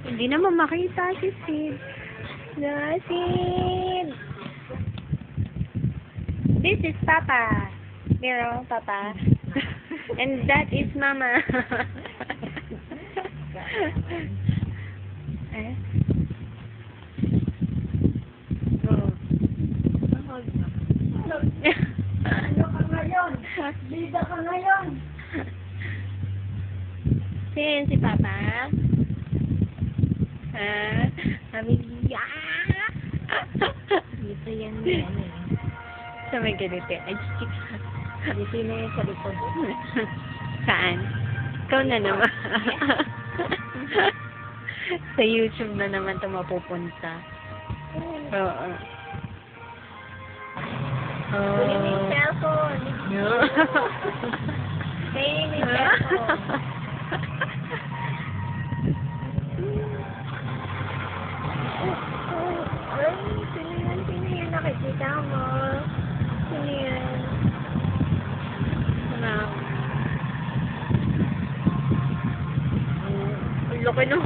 Hindi naman makita si Sid. Na, Sid! This is Papa. Miro, Papa. And that is Mama. Eh? Oh. Ano ka ngayon? Bida ka ngayon. Sino si Papa? Ha? Sabi niya. Dito yan eh. Sa may ganito. Ay, Dito na yan sa likod. saan? Ikaw na naman. Sa YouTube na naman ito mapupunta. Oo. Kunin mo yung cellphone. Kunin mo yung cellphone. Ay, sino yan? Sino yan? Nakikita mo? Sino yan? Ang laki na.